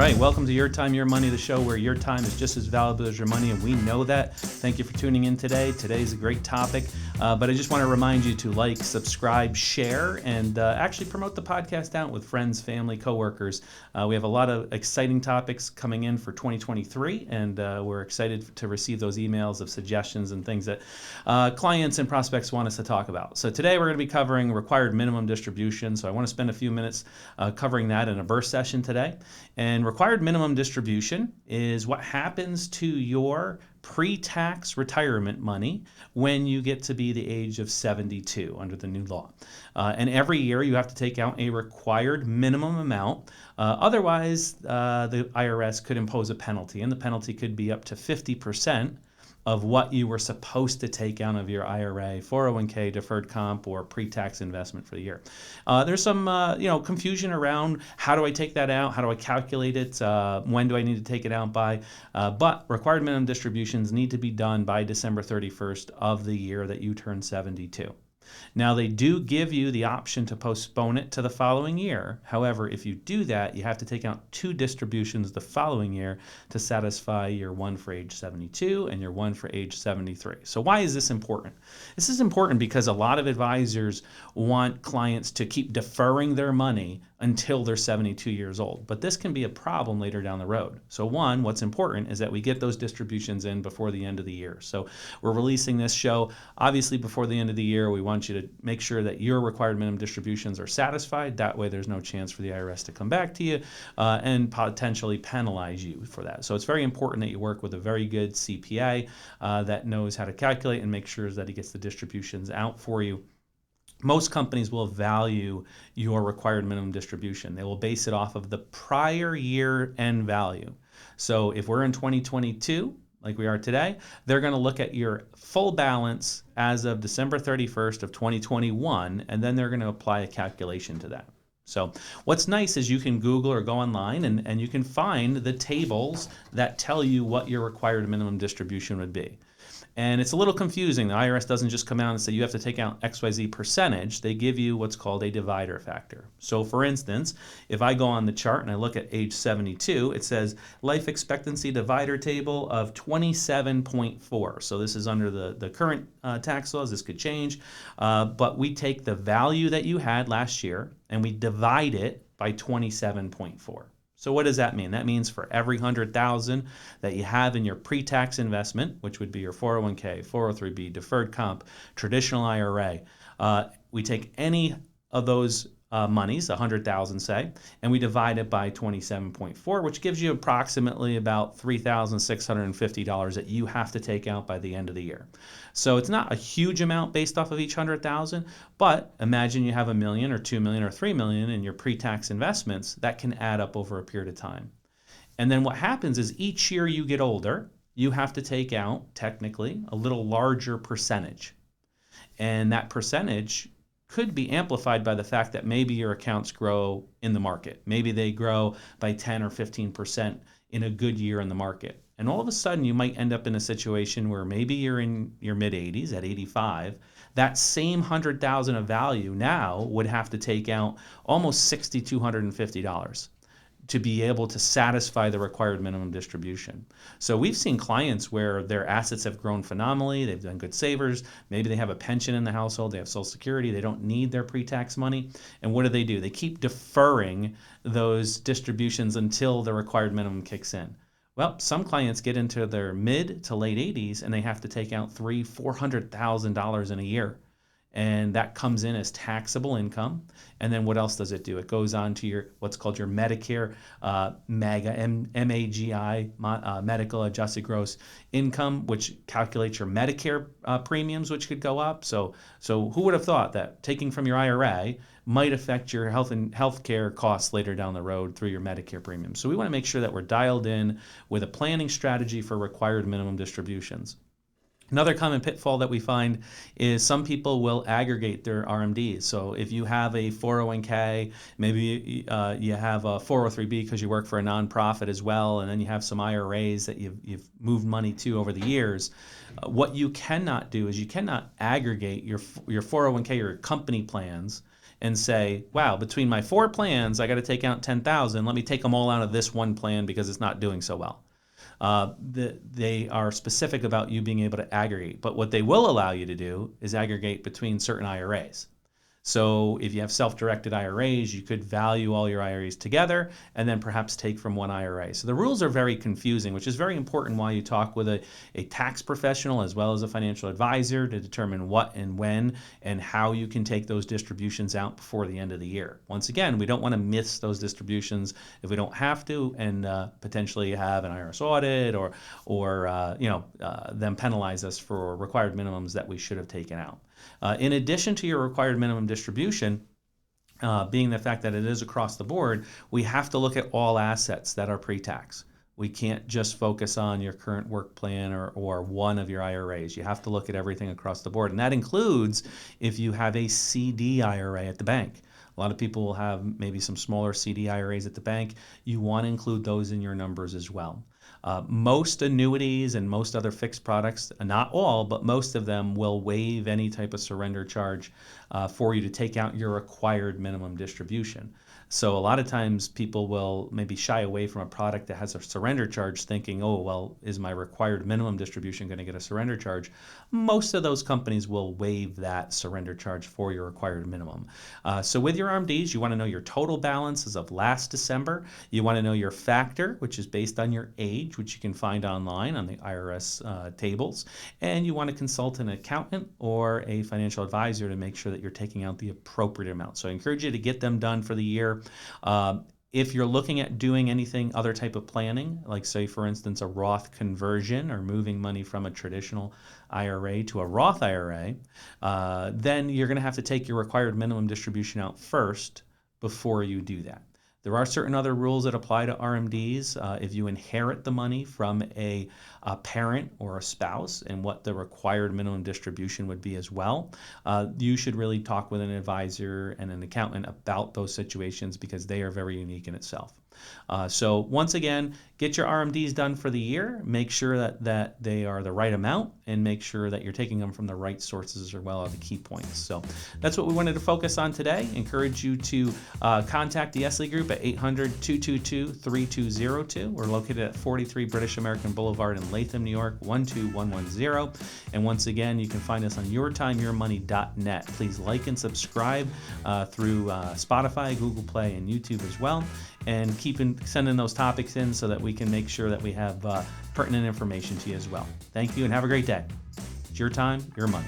right, welcome to Your Time, Your Money, the show where your time is just as valuable as your money, and we know that. Thank you for tuning in today. Today's a great topic, but I just want to remind you to like, subscribe, share, and actually promote the podcast out with friends, family, coworkers. We have a lot of exciting topics coming in for 2023, and we're excited to receive those emails of suggestions and things that clients and prospects want us to talk about. So today we're going to be covering required minimum distribution. So I want to spend a few minutes covering that in a burst session today. And required minimum distribution is what happens to your pre-tax retirement money when you get to be the age of 72 under the new law. And every year you have to take out a required minimum amount. Otherwise, the IRS could impose a penalty, and the penalty could be up to 50% of what you were supposed to take out of your IRA, 401k, deferred comp, or pre-tax investment for the year. There's some confusion around how do I take that out, how do I calculate it, when do I need to take it out by, but required minimum distributions need to be done by December 31st of the year that you turn 72. Now, they do give you the option to postpone it to the following year. However, if you do that, you have to take out two distributions the following year to satisfy your one for age 72 and your one for age 73. So why is this important? This is important because a lot of advisors want clients to keep deferring their money until they're 72 years old. But this can be a problem later down the road. So one, what's important is that we get those distributions in before the end of the year. So we're releasing this show, obviously, before the end of the year. We want you to make sure that your required minimum distributions are satisfied. That way there's no chance for the IRS to come back to you and potentially penalize you for that. So it's very important that you work with a very good CPA that knows how to calculate and make sure that he gets the distributions out for you. Most companies will value your required minimum distribution. They will base it off of the prior year end value. So if we're in 2022, like we are today, they're going to look at your full balance as of December 31st of 2021, and then they're going to apply a calculation to that. So what's nice is you can Google or go online and you can find the tables that tell you what your required minimum distribution would be. And it's a little confusing. The IRS doesn't just come out and say you have to take out XYZ percentage. They give you what's called a divider factor. So for instance, if I go on the chart and I look at age 72, it says life expectancy divider table of 27.4. So this is under the current tax laws. This could change. But we take the value that you had last year and we divide it by 27.4. So what does that mean? That means for every $100,000 that you have in your pre-tax investment, which would be your 401k, 403b, deferred comp, traditional IRA, we take any of those monies, 100,000 say, and we divide it by 27.4, which gives you approximately about $3,650 that you have to take out by the end of the year. So it's not a huge amount based off of each 100,000, but imagine you have $1 million or $2 million or $3 million in your pre-tax investments. That can add up over a period of time. And then what happens is each year you get older, you have to take out, technically, a little larger percentage. And that percentage could be amplified by the fact that maybe your accounts grow in the market. Maybe they grow by 10 or 15% in a good year in the market. And all of a sudden you might end up in a situation where maybe you're in your mid 80s at 85. That same 100,000 of value now would have to take out almost $6,250 to be able to satisfy the required minimum distribution. So we've seen clients where their assets have grown phenomenally, they've done good savers, maybe they have a pension in the household, they have Social Security, they don't need their pre-tax money, and what do? They keep deferring those distributions until the required minimum kicks in. Well, some clients get into their mid to late 80s and they have to take out $300,000-$400,000 in a year. And that comes in as taxable income. And then what else does it do? It goes on to your what's called your Medicare MAGI, medical adjusted gross income, which calculates your Medicare premiums, which could go up. So who would have thought that taking from your IRA might affect your health care costs later down the road through your Medicare premiums? So we want to make sure that we're dialed in with a planning strategy for required minimum distributions. Another common pitfall that we find is some people will aggregate their RMDs. So if you have a 401k, maybe you have a 403b because you work for a nonprofit as well, and then you have some IRAs that you've moved money to over the years. What you cannot do is you cannot aggregate your 401k or your company plans and say, wow, between my 4 plans, I got to take out 10,000. Let me take them all out of this one plan because it's not doing so well. They are specific about you being able to aggregate. But what they will allow you to do is aggregate between certain IRAs. So if you have self-directed IRAs, you could value all your IRAs together and then perhaps take from one IRA. So the rules are very confusing, which is very important while you talk with a tax professional as well as a financial advisor to determine what and when and how you can take those distributions out before the end of the year. Once again, we don't want to miss those distributions if we don't have to, and potentially have an IRS audit or them penalize us for required minimums that we should have taken out. In addition to your required minimum distribution, being the fact that it is across the board, we have to look at all assets that are pre-tax. We can't just focus on your current work plan or one of your IRAs. You have to look at everything across the board. And that includes if you have a CD IRA at the bank. A lot of people will have maybe some smaller CD IRAs at the bank. You want to include those in your numbers as well. Most annuities and most other fixed products, not all, but most of them will waive any type of surrender charge for you to take out your required minimum distribution. So a lot of times people will maybe shy away from a product that has a surrender charge thinking, oh, well, is my required minimum distribution going to get a surrender charge? Most of those companies will waive that surrender charge for your required minimum. So with your RMDs, you want to know your total balance as of last December. You want to know your factor, which is based on your age, which you can find online on the IRS tables. And you want to consult an accountant or a financial advisor to make sure that you're taking out the appropriate amount. So I encourage you to get them done for the year. If you're looking at doing anything other type of planning, like say for instance a Roth conversion or moving money from a traditional IRA to a Roth IRA, then you're going to have to take your required minimum distribution out first before you do that. There are certain other rules that apply to RMDs. If you inherit the money from a parent or a spouse, and what the required minimum distribution would be as well, you should really talk with an advisor and an accountant about those situations because they are very unique in itself. So once again, get your RMDs done for the year. Make sure that they are the right amount and make sure that you're taking them from the right sources as well are the key points. So that's what we wanted to focus on today. Encourage you to contact the Esslie Group at 800-222-3202. We're located at 43 British American Boulevard in Latham, New York, 12110. And once again, you can find us on yourtimeyourmoney.net. Please like and subscribe through Spotify, Google Play, and YouTube as well. And keep sending those topics in so that we can make sure that we have pertinent information to you as well. Thank you and have a great day. It's your time, your money.